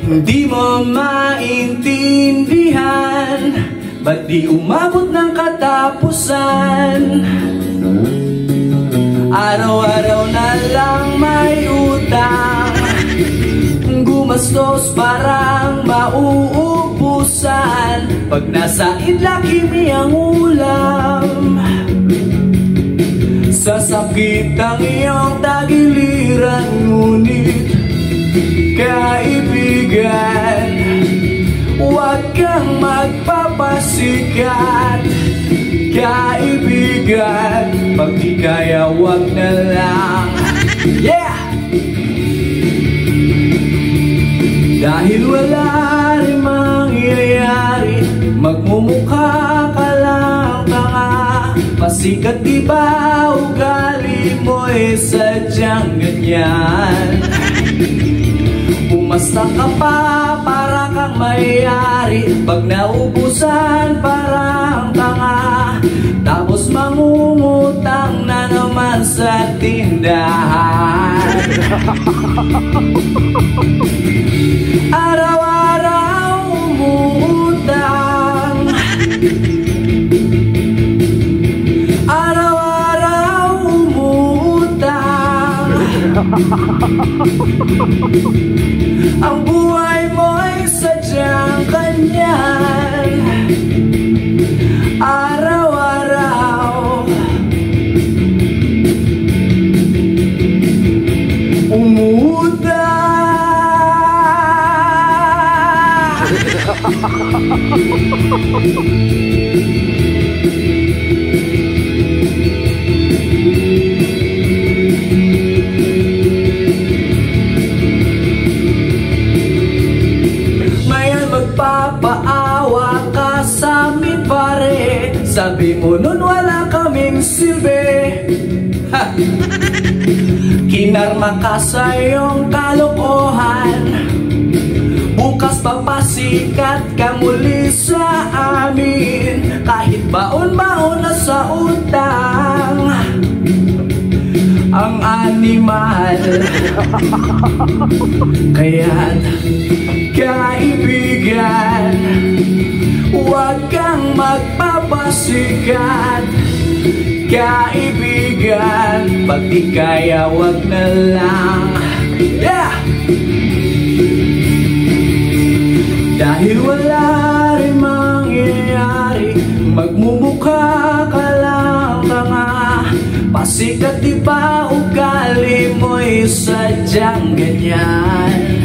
Hindi mo maintindihan, ba't di umabot ng katapusan? Araw-araw na lang may utang, gumastos parang mauubusan. Pag nasa idla kimi ang ulam, sasakit ang iyong tagiliran. Ngunit kaibigan, huwag kang magpapasikat. Kaibigan, pag di kaya huwag na lang. Yeah! Dahil wala rin mangyayari, magmumukha ka lang tanga. Pasikat di ba ugali mo'y sadyang ganyan? Umasta ka pa para kang mayari, pag naubusan parang tanga. Tapos mangungutang na naman sa tindahan. Araw-araw umuutang, araw-araw umuutang. Ang buhay mo'y sadyang kanyan. Araw-araw umuutang. Magpapaawa ka sa amin pare, sabi mo nun wala kaming silbi. Kinarma ka sa iyong kalokohan, bukas papasikat ka muli sa amin. Kahit baon-baon na sa utang ang animal. Kaya't kaibigan, huwag kang magpapasikat. Kaibigan, pag di kaya huwag na lang. Yeah! Dahil wala rin mangyayari, magmumukha ka lang tanga. Pasikat di ba ugali mo'y sadyang ganyan?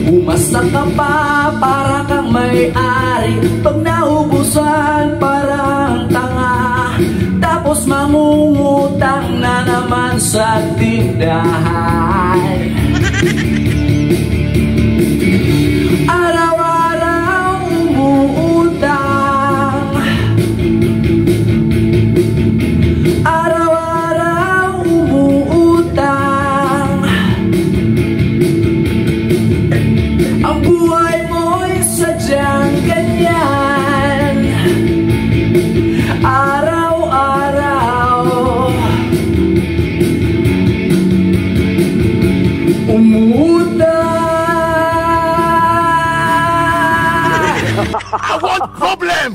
Umasta ka pa para kang may-ari, pag naubusan parang tanga. Tapos mangungutang na naman sa tindahan. Araw-araw umuutang, araw-araw umuutang. Ang buhay mo'y sadyang ganyan. Araw-araw umuutang. I want problem!